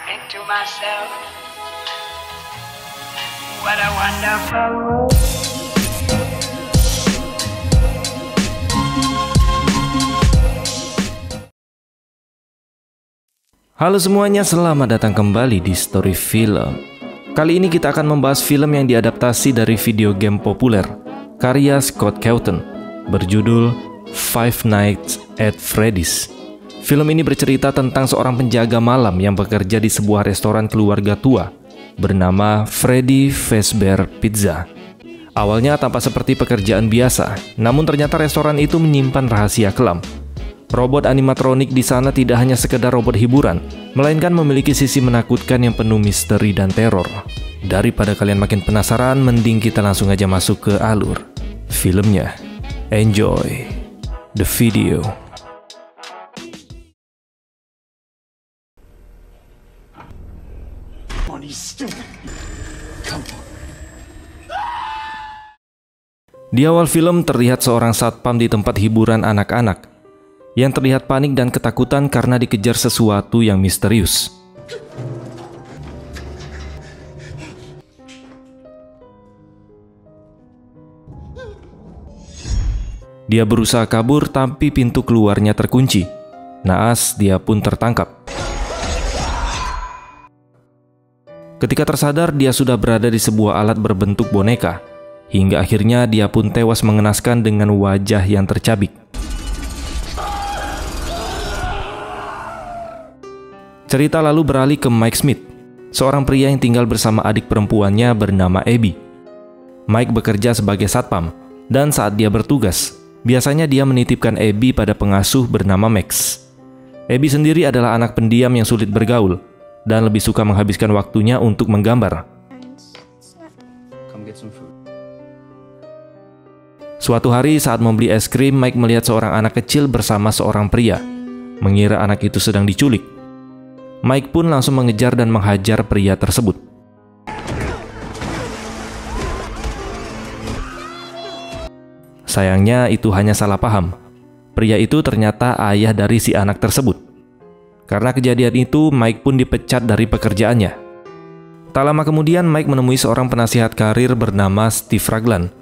think to myself, what a wonderful world. Halo semuanya, selamat datang kembali di Story Film. Kali ini kita akan membahas film yang diadaptasi dari video game populer karya Scott Cawthon berjudul Five Nights at Freddy's. Film ini bercerita tentang seorang penjaga malam yang bekerja di sebuah restoran keluarga tua bernama Freddy Fazbear Pizza. Awalnya tampak seperti pekerjaan biasa, namun ternyata restoran itu menyimpan rahasia kelam. Robot animatronik di sana tidak hanya sekedar robot hiburan, melainkan memiliki sisi menakutkan yang penuh misteri dan teror. Daripada kalian makin penasaran, mending kita langsung aja masuk ke alur filmnya. Enjoy the video. Di awal film terlihat seorang satpam di tempat hiburan anak-anak yang terlihat panik dan ketakutan karena dikejar sesuatu yang misterius. Dia berusaha kabur tapi pintu keluarnya terkunci. Naas, dia pun tertangkap. Ketika tersadar, dia sudah berada di sebuah alat berbentuk boneka. Hingga akhirnya dia pun tewas mengenaskan dengan wajah yang tercabik. Cerita lalu beralih ke Mike Smith, seorang pria yang tinggal bersama adik perempuannya bernama Abby. Mike bekerja sebagai satpam, dan saat dia bertugas, biasanya dia menitipkan Abby pada pengasuh bernama Max. Abby sendiri adalah anak pendiam yang sulit bergaul, dan lebih suka menghabiskan waktunya untuk menggambar. Suatu hari saat membeli es krim, Mike melihat seorang anak kecil bersama seorang pria. Mengira anak itu sedang diculik. Mike pun langsung mengejar dan menghajar pria tersebut. Sayangnya itu hanya salah paham. Pria itu ternyata ayah dari si anak tersebut. Karena kejadian itu, Mike pun dipecat dari pekerjaannya. Tak lama kemudian, Mike menemui seorang penasihat karir bernama Steve Raglan.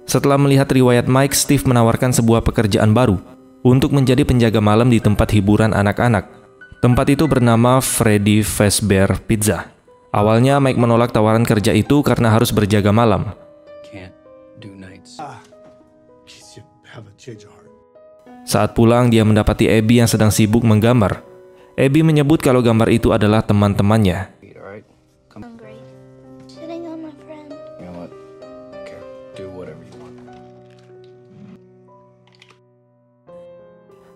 Setelah melihat riwayat Mike, Steve menawarkan sebuah pekerjaan baru untuk menjadi penjaga malam di tempat hiburan anak-anak. Tempat itu bernama Freddy Fazbear Pizza. Awalnya Mike menolak tawaran kerja itu karena harus berjaga malam. Saat pulang, dia mendapati Abby yang sedang sibuk menggambar. Abby menyebut kalau gambar itu adalah teman-temannya.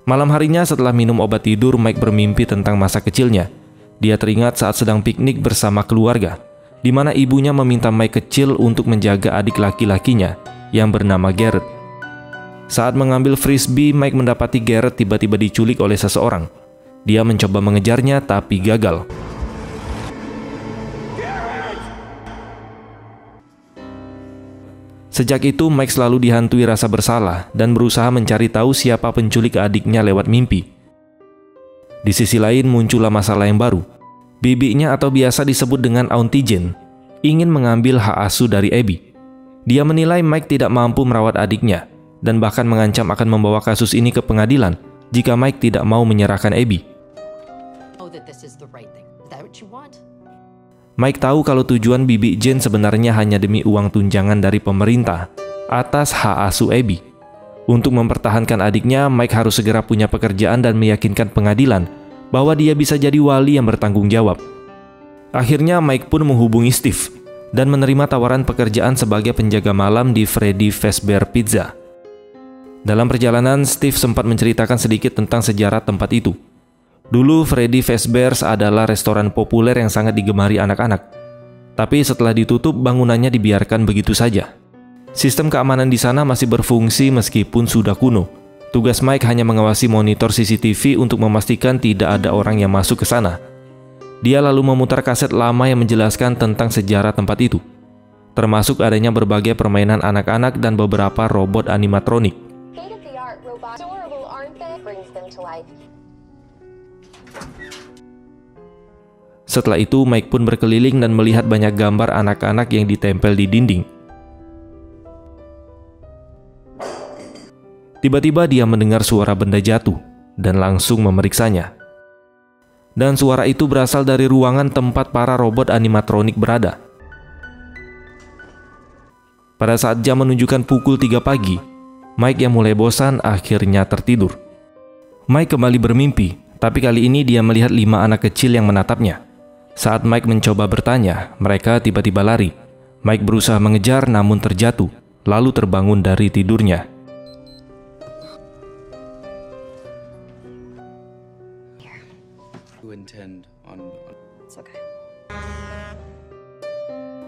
Malam harinya setelah minum obat tidur, Mike bermimpi tentang masa kecilnya. Dia teringat saat sedang piknik bersama keluarga, di mana ibunya meminta Mike kecil untuk menjaga adik laki-lakinya yang bernama Garrett. Saat mengambil frisbee, Mike mendapati Garrett tiba-tiba diculik oleh seseorang. Dia mencoba mengejarnya tapi gagal. Sejak itu, Mike selalu dihantui rasa bersalah dan berusaha mencari tahu siapa penculik adiknya lewat mimpi. Di sisi lain, muncullah masalah yang baru. Bibinya atau biasa disebut dengan Auntie Jane ingin mengambil hak asuh dari Abby. Dia menilai Mike tidak mampu merawat adiknya dan bahkan mengancam akan membawa kasus ini ke pengadilan jika Mike tidak mau menyerahkan Abby. Mike tahu kalau tujuan Bibi Jane sebenarnya hanya demi uang tunjangan dari pemerintah atas hak asuh Abby. Untuk mempertahankan adiknya, Mike harus segera punya pekerjaan dan meyakinkan pengadilan bahwa dia bisa jadi wali yang bertanggung jawab. Akhirnya Mike pun menghubungi Steve dan menerima tawaran pekerjaan sebagai penjaga malam di Freddy Fazbear Pizza. Dalam perjalanan, Steve sempat menceritakan sedikit tentang sejarah tempat itu. Dulu Freddy Fazbear adalah restoran populer yang sangat digemari anak-anak. Tapi setelah ditutup, bangunannya dibiarkan begitu saja. Sistem keamanan di sana masih berfungsi meskipun sudah kuno. Tugas Mike hanya mengawasi monitor CCTV untuk memastikan tidak ada orang yang masuk ke sana. Dia lalu memutar kaset lama yang menjelaskan tentang sejarah tempat itu, termasuk adanya berbagai permainan anak-anak dan beberapa robot animatronik. Setelah itu, Mike pun berkeliling dan melihat banyak gambar anak-anak yang ditempel di dinding. Tiba-tiba dia mendengar suara benda jatuh dan langsung memeriksanya. Dan suara itu berasal dari ruangan tempat para robot animatronik berada. Pada saat jam menunjukkan pukul 3 pagi, Mike yang mulai bosan akhirnya tertidur. Mike kembali bermimpi, tapi kali ini dia melihat 5 anak kecil yang menatapnya. Saat Mike mencoba bertanya, mereka tiba-tiba lari. Mike berusaha mengejar namun terjatuh, lalu terbangun dari tidurnya.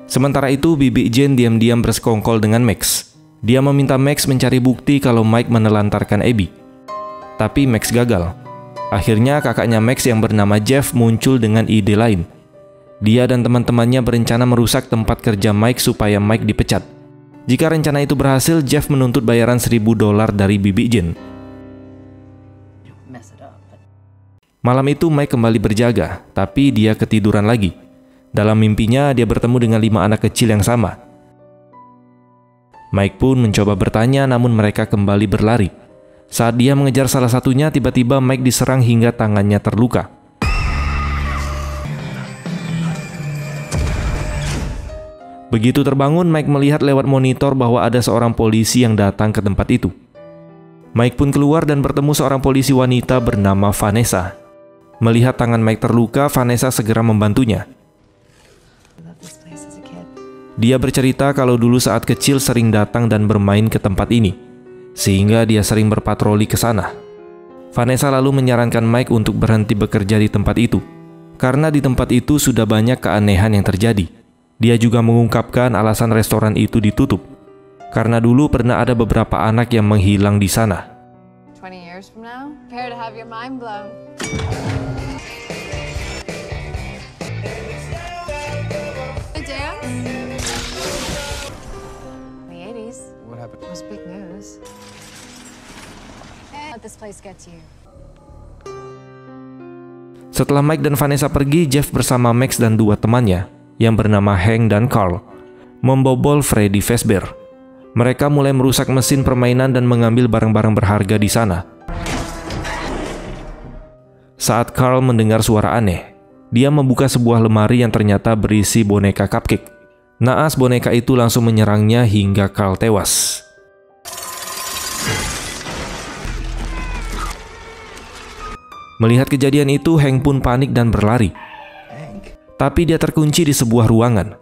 Sementara itu, Bibi Jane diam-diam bersekongkol dengan Max. Dia meminta Max mencari bukti kalau Mike menelantarkan Abby. Tapi Max gagal. Akhirnya kakaknya Max yang bernama Jeff muncul dengan ide lain. Dia dan teman-temannya berencana merusak tempat kerja Mike supaya Mike dipecat. Jika rencana itu berhasil, Jeff menuntut bayaran $1.000 dari Bibi Jane. Malam itu Mike kembali berjaga, tapi dia ketiduran lagi. Dalam mimpinya, dia bertemu dengan 5 anak kecil yang sama. Mike pun mencoba bertanya, namun mereka kembali berlari. Saat dia mengejar salah satunya, tiba-tiba Mike diserang hingga tangannya terluka. Begitu terbangun, Mike melihat lewat monitor bahwa ada seorang polisi yang datang ke tempat itu. Mike pun keluar dan bertemu seorang polisi wanita bernama Vanessa. Melihat tangan Mike terluka, Vanessa segera membantunya. Dia bercerita kalau dulu saat kecil sering datang dan bermain ke tempat ini, sehingga dia sering berpatroli ke sana. Vanessa lalu menyarankan Mike untuk berhenti bekerja di tempat itu, karena di tempat itu sudah banyak keanehan yang terjadi. Dia juga mengungkapkan alasan restoran itu ditutup, karena dulu pernah ada beberapa anak yang menghilang di sana. 20 years from now, prepare to have your mind blown. Hey, Dan? The 80s. What happened? It was big news. Let this place get to you. Setelah Mike dan Vanessa pergi, Jeff bersama Max dan 2 temannya, yang bernama Hank dan Carl, membobol Freddy Fazbear. Mereka mulai merusak mesin permainan dan mengambil barang-barang berharga di sana. Saat Carl mendengar suara aneh, dia membuka sebuah lemari yang ternyata berisi boneka cupcake. Naas boneka itu langsung menyerangnya hingga Carl tewas. Melihat kejadian itu, Hank pun panik dan berlari. Tapi dia terkunci di sebuah ruangan.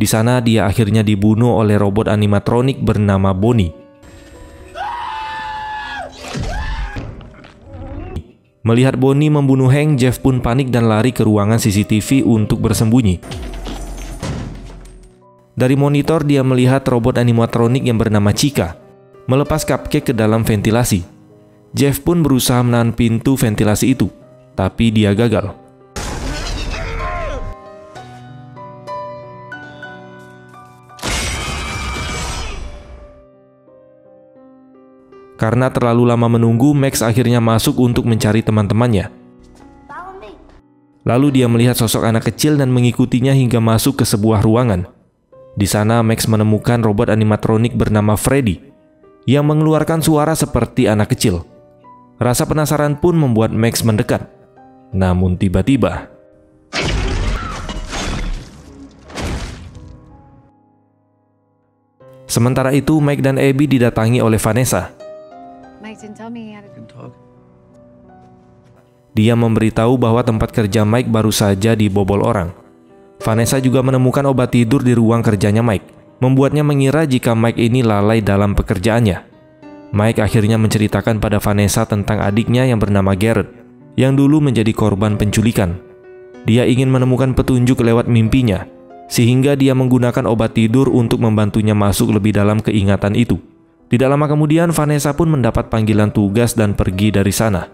Di sana dia akhirnya dibunuh oleh robot animatronik bernama Bonnie. Melihat Bonnie membunuh Hank, Jeff pun panik dan lari ke ruangan CCTV untuk bersembunyi. Dari monitor dia melihat robot animatronik yang bernama Chica melepas cupcake ke dalam ventilasi. Jeff pun berusaha menahan pintu ventilasi itu, tapi dia gagal. Karena terlalu lama menunggu, Max akhirnya masuk untuk mencari teman-temannya. Lalu dia melihat sosok anak kecil dan mengikutinya hingga masuk ke sebuah ruangan. Di sana Max menemukan robot animatronik bernama Freddy yang mengeluarkan suara seperti anak kecil. Rasa penasaran pun membuat Max mendekat. Namun tiba-tiba sementara itu, Mike dan Abby didatangi oleh Vanessa. Mike didn't tell me he had a... Dia memberitahu bahwa tempat kerja Mike baru saja dibobol orang. Vanessa juga menemukan obat tidur di ruang kerjanya Mike, membuatnya mengira jika Mike ini lalai dalam pekerjaannya. Mike akhirnya menceritakan pada Vanessa tentang adiknya yang bernama Garrett, yang dulu menjadi korban penculikan. Dia ingin menemukan petunjuk lewat mimpinya, sehingga dia menggunakan obat tidur untuk membantunya masuk lebih dalam keingatan itu. Tidak lama kemudian, Vanessa pun mendapat panggilan tugas dan pergi dari sana.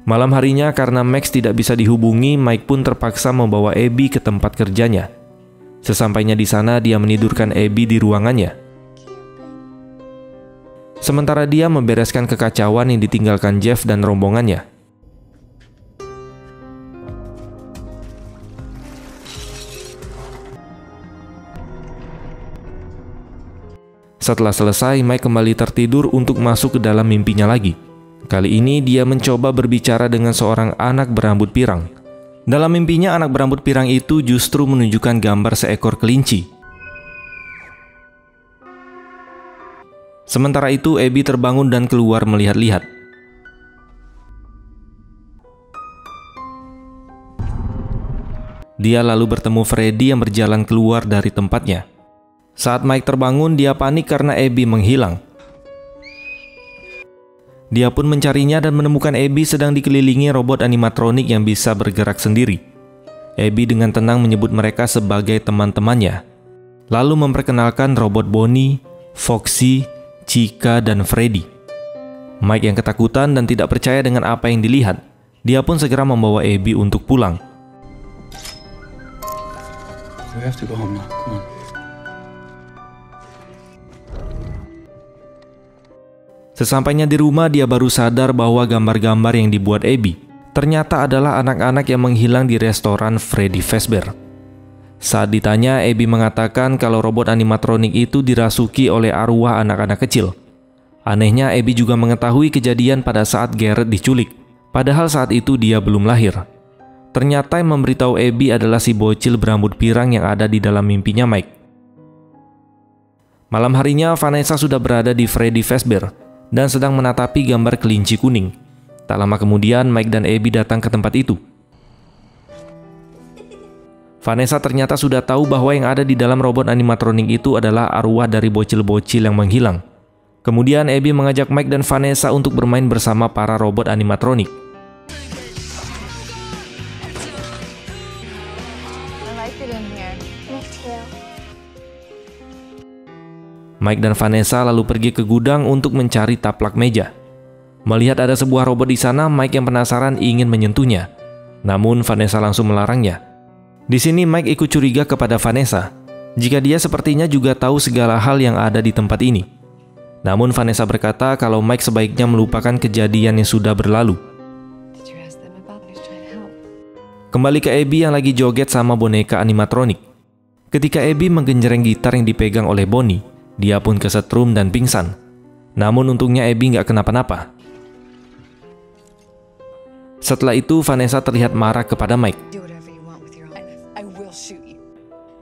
Malam harinya, karena Max tidak bisa dihubungi, Mike pun terpaksa membawa Abby ke tempat kerjanya. Sesampainya di sana, dia menidurkan Abby di ruangannya. sementara dia membereskan kekacauan yang ditinggalkan Jeff dan rombongannya. Setelah selesai, Mike kembali tertidur untuk masuk ke dalam mimpinya lagi. Kali ini dia mencoba berbicara dengan seorang anak berambut pirang. Dalam mimpinya, anak berambut pirang itu justru menunjukkan gambar seekor kelinci. Sementara itu, Abby terbangun dan keluar melihat-lihat. Dia lalu bertemu Freddy yang berjalan keluar dari tempatnya. Saat Mike terbangun, dia panik karena Abby menghilang. Dia pun mencarinya dan menemukan Abby sedang dikelilingi robot animatronik yang bisa bergerak sendiri. Abby dengan tenang menyebut mereka sebagai teman-temannya, lalu memperkenalkan robot Bonnie, Foxy, Chica, dan Freddy. Mike yang ketakutan dan tidak percaya dengan apa yang dilihat, dia pun segera membawa Abby untuk pulang. We have to go home now. Come on. Sesampainya di rumah, dia baru sadar bahwa gambar-gambar yang dibuat Abby ternyata adalah anak-anak yang menghilang di restoran Freddy Fazbear. Saat ditanya, Abby mengatakan kalau robot animatronik itu dirasuki oleh arwah anak-anak kecil. Anehnya, Abby juga mengetahui kejadian pada saat Garrett diculik, padahal saat itu dia belum lahir. Ternyata yang memberitahu Abby adalah si bocil berambut pirang yang ada di dalam mimpinya Mike. Malam harinya, Vanessa sudah berada di Freddy Fazbear dan sedang menatapi gambar kelinci kuning. Tak lama kemudian, Mike dan Abby datang ke tempat itu. Vanessa ternyata sudah tahu bahwa yang ada di dalam robot animatronik itu adalah arwah dari bocil-bocil yang menghilang. Kemudian Abby mengajak Mike dan Vanessa untuk bermain bersama para robot animatronik. I like it in here. Me too. Mike dan Vanessa lalu pergi ke gudang untuk mencari taplak meja. Melihat ada sebuah robot di sana, Mike yang penasaran ingin menyentuhnya. Namun Vanessa langsung melarangnya. Di sini Mike ikut curiga kepada Vanessa, jika dia sepertinya juga tahu segala hal yang ada di tempat ini. Namun Vanessa berkata kalau Mike sebaiknya melupakan kejadian yang sudah berlalu. Did you ask them about who's trying to help? Kembali ke Abby yang lagi joget sama boneka animatronik. Ketika Abby menggenjreng gitar yang dipegang oleh Bonnie, dia pun kesetrum dan pingsan. Namun untungnya Abby nggak kenapa-napa. Setelah itu Vanessa terlihat marah kepada Mike. Do whatever you want with your life. I will shoot you.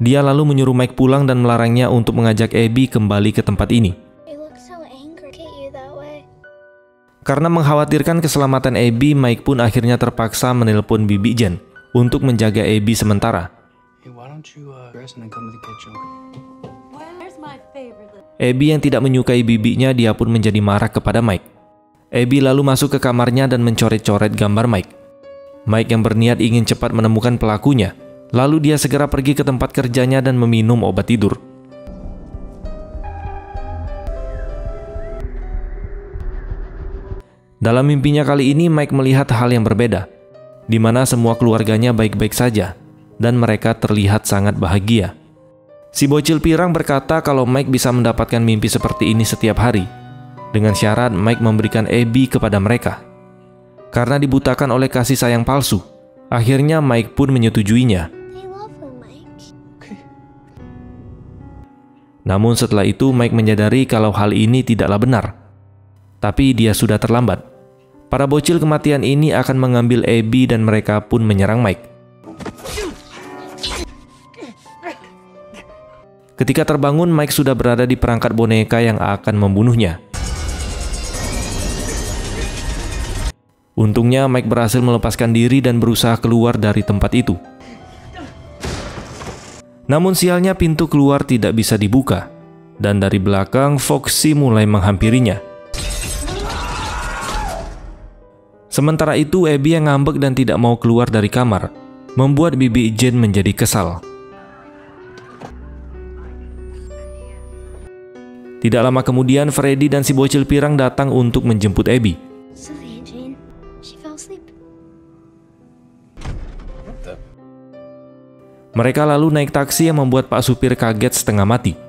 Dia lalu menyuruh Mike pulang dan melarangnya untuk mengajak Abby kembali ke tempat ini. You look so angry at you that way. Karena mengkhawatirkan keselamatan Abby, Mike pun akhirnya terpaksa menelpon Bibi Jen untuk menjaga Abby sementara. Hey, why don't you dress and then come to the kitchen? Abby yang tidak menyukai bibinya, dia pun menjadi marah kepada Mike. Abby lalu masuk ke kamarnya dan mencoret-coret gambar Mike. Mike yang berniat ingin cepat menemukan pelakunya, lalu dia segera pergi ke tempat kerjanya dan meminum obat tidur. Dalam mimpinya kali ini, Mike melihat hal yang berbeda, di mana semua keluarganya baik-baik saja, dan mereka terlihat sangat bahagia. Si bocil pirang berkata kalau Mike bisa mendapatkan mimpi seperti ini setiap hari, dengan syarat Mike memberikan Abby kepada mereka. Karena dibutakan oleh kasih sayang palsu, akhirnya Mike pun menyetujuinya. They love you, Mike. Okay. Namun setelah itu Mike menyadari kalau hal ini tidaklah benar. Tapi dia sudah terlambat. Para bocil kematian ini akan mengambil Abby dan mereka pun menyerang Mike. Ketika terbangun, Mike sudah berada di perangkat boneka yang akan membunuhnya. Untungnya Mike berhasil melepaskan diri dan berusaha keluar dari tempat itu. Namun sialnya pintu keluar tidak bisa dibuka, dan dari belakang Foxy mulai menghampirinya. Sementara itu Abby yang ngambek dan tidak mau keluar dari kamar, membuat Bibi Jen menjadi kesal. Tidak lama kemudian, Freddy dan si bocil pirang datang untuk menjemput Abby. Sylvia Jane, she fell asleep. Mereka lalu naik taksi yang membuat Pak supir kaget setengah mati.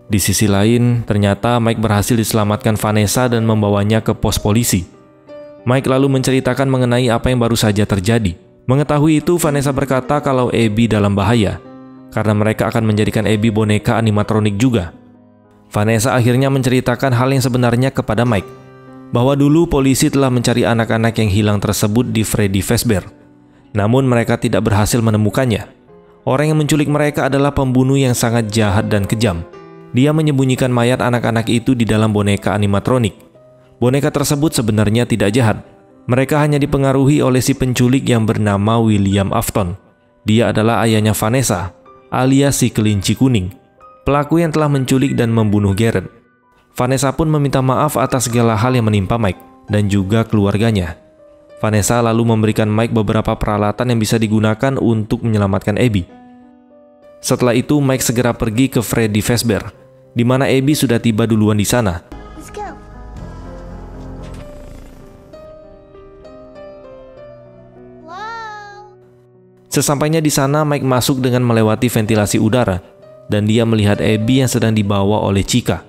Di sisi lain, ternyata Mike berhasil diselamatkan Vanessa dan membawanya ke pos polisi. Mike lalu menceritakan mengenai apa yang baru saja terjadi. Mengetahui itu, Vanessa berkata kalau Abby dalam bahaya, karena mereka akan menjadikan Abby boneka animatronik juga. Vanessa akhirnya menceritakan hal yang sebenarnya kepada Mike, bahwa dulu polisi telah mencari anak-anak yang hilang tersebut di Freddy Fazbear. Namun mereka tidak berhasil menemukannya. Orang yang menculik mereka adalah pembunuh yang sangat jahat dan kejam. Dia menyembunyikan mayat anak-anak itu di dalam boneka animatronik. Boneka tersebut sebenarnya tidak jahat. Mereka hanya dipengaruhi oleh si penculik yang bernama William Afton. Dia adalah ayahnya Vanessa, alias si kelinci kuning, pelaku yang telah menculik dan membunuh Garrett. Vanessa pun meminta maaf atas segala hal yang menimpa Mike dan juga keluarganya. Vanessa lalu memberikan Mike beberapa peralatan yang bisa digunakan untuk menyelamatkan Abby. Setelah itu, Mike segera pergi ke Freddy Fazbear, di mana Abby sudah tiba duluan di sana. Let's go. Wow. Sesampainya di sana, Mike masuk dengan melewati ventilasi udara, dan dia melihat Abby yang sedang dibawa oleh Chica.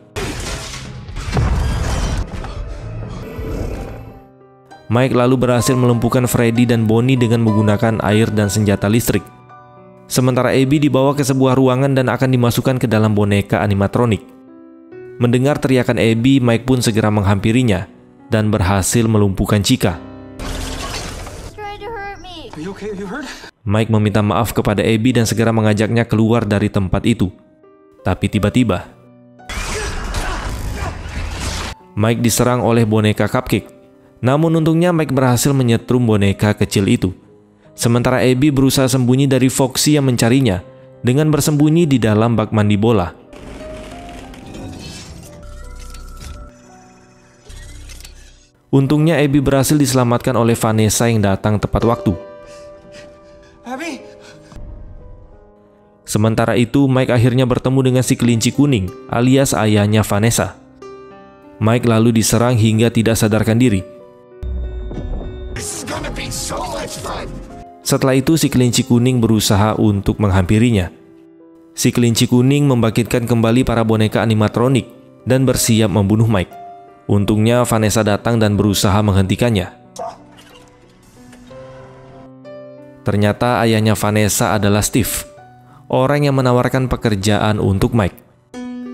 Mike lalu berhasil melumpuhkan Freddy dan Bonnie dengan menggunakan air dan senjata listrik. Sementara Abby dibawa ke sebuah ruangan dan akan dimasukkan ke dalam boneka animatronik. Mendengar teriakan Abby, Mike pun segera menghampirinya dan berhasil melumpuhkan Chica. Trying to hurt me. Are you okay? Are you hurt? Mike meminta maaf kepada Abby dan segera mengajaknya keluar dari tempat itu. Tapi tiba-tiba, Mike diserang oleh boneka Cupcake. Namun untungnya Mike berhasil menyetrum boneka kecil itu. Sementara Abby berusaha sembunyi dari Foxy yang mencarinya dengan bersembunyi di dalam bak mandi bola. Untungnya Abby berhasil diselamatkan oleh Vanessa yang datang tepat waktu. Abby? Sementara itu, Mike akhirnya bertemu dengan si kelinci kuning alias ayahnya Vanessa. Mike lalu diserang hingga tidak sadarkan diri. Setelah itu, si kelinci kuning berusaha untuk menghampirinya. Si kelinci kuning membangkitkan kembali para boneka animatronik dan bersiap membunuh Mike. Untungnya Vanessa datang dan berusaha menghentikannya. Ternyata ayahnya Vanessa adalah Steve, orang yang menawarkan pekerjaan untuk Mike.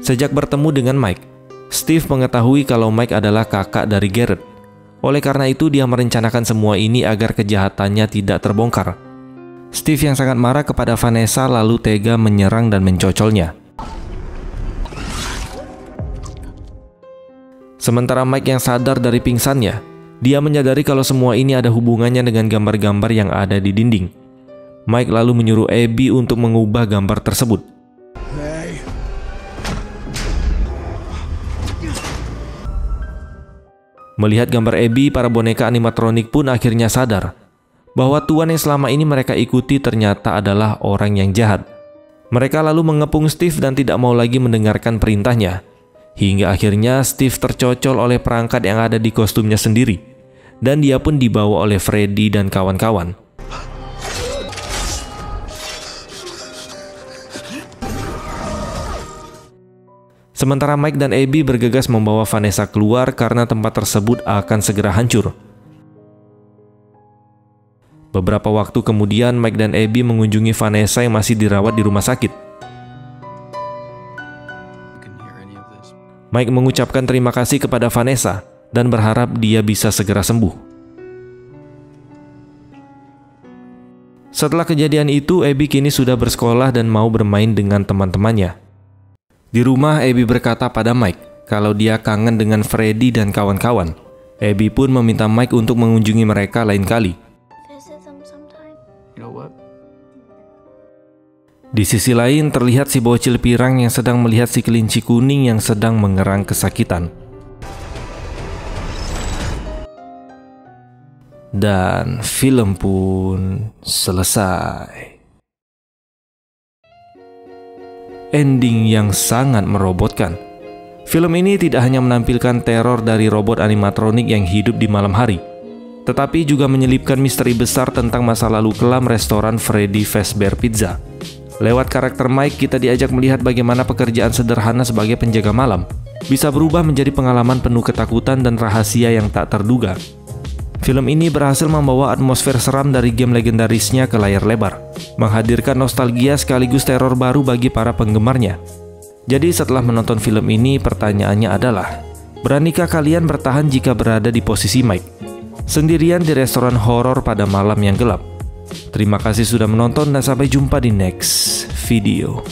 Sejak bertemu dengan Mike, Steve mengetahui kalau Mike adalah kakak dari Garrett. Oleh karena itu, dia merencanakan semua ini agar kejahatannya tidak terbongkar. Steve yang sangat marah kepada Vanessa lalu tega menyerang dan mencocolnya. Sementara Mike yang sadar dari pingsannya, dia menyadari kalau semua ini ada hubungannya dengan gambar-gambar yang ada di dinding. Mike lalu menyuruh Abby untuk mengubah gambar tersebut. Melihat gambar Abby, para boneka animatronik pun akhirnya sadar bahwa tuan yang selama ini mereka ikuti ternyata adalah orang yang jahat. Mereka lalu mengepung Steve dan tidak mau lagi mendengarkan perintahnya. Hingga akhirnya Steve tercocol oleh perangkat yang ada di kostumnya sendiri, dan dia pun dibawa oleh Freddy dan kawan-kawan. Sementara Mike dan Abby bergegas membawa Vanessa keluar karena tempat tersebut akan segera hancur. Beberapa waktu kemudian, Mike dan Abby mengunjungi Vanessa yang masih dirawat di rumah sakit. Mike mengucapkan terima kasih kepada Vanessa dan berharap dia bisa segera sembuh. Setelah kejadian itu, Abby kini sudah bersekolah dan mau bermain dengan teman-temannya. Di rumah, Abby berkata pada Mike kalau dia kangen dengan Freddy dan kawan-kawan. Abby pun meminta Mike untuk mengunjungi mereka lain kali. Visit them sometime. You know what? Di sisi lain, terlihat si bocil pirang yang sedang melihat si kelinci kuning yang sedang mengerang kesakitan. Dan film pun selesai. Ending yang sangat merobotkan. Film ini tidak hanya menampilkan teror dari robot animatronik yang hidup di malam hari, tetapi juga menyelipkan misteri besar tentang masa lalu kelam restoran Freddy Fazbear Pizza. Lewat karakter Mike, kita diajak melihat bagaimana pekerjaan sederhana sebagai penjaga malam bisa berubah menjadi pengalaman penuh ketakutan dan rahasia yang tak terduga. Film ini berhasil membawa atmosfer seram dari game legendarisnya ke layar lebar, menghadirkan nostalgia sekaligus teror baru bagi para penggemarnya. Jadi setelah menonton film ini, pertanyaannya adalah, beranikah kalian bertahan jika berada di posisi Mike, sendirian di restoran horor pada malam yang gelap? Terima kasih sudah menonton dan sampai jumpa di next video.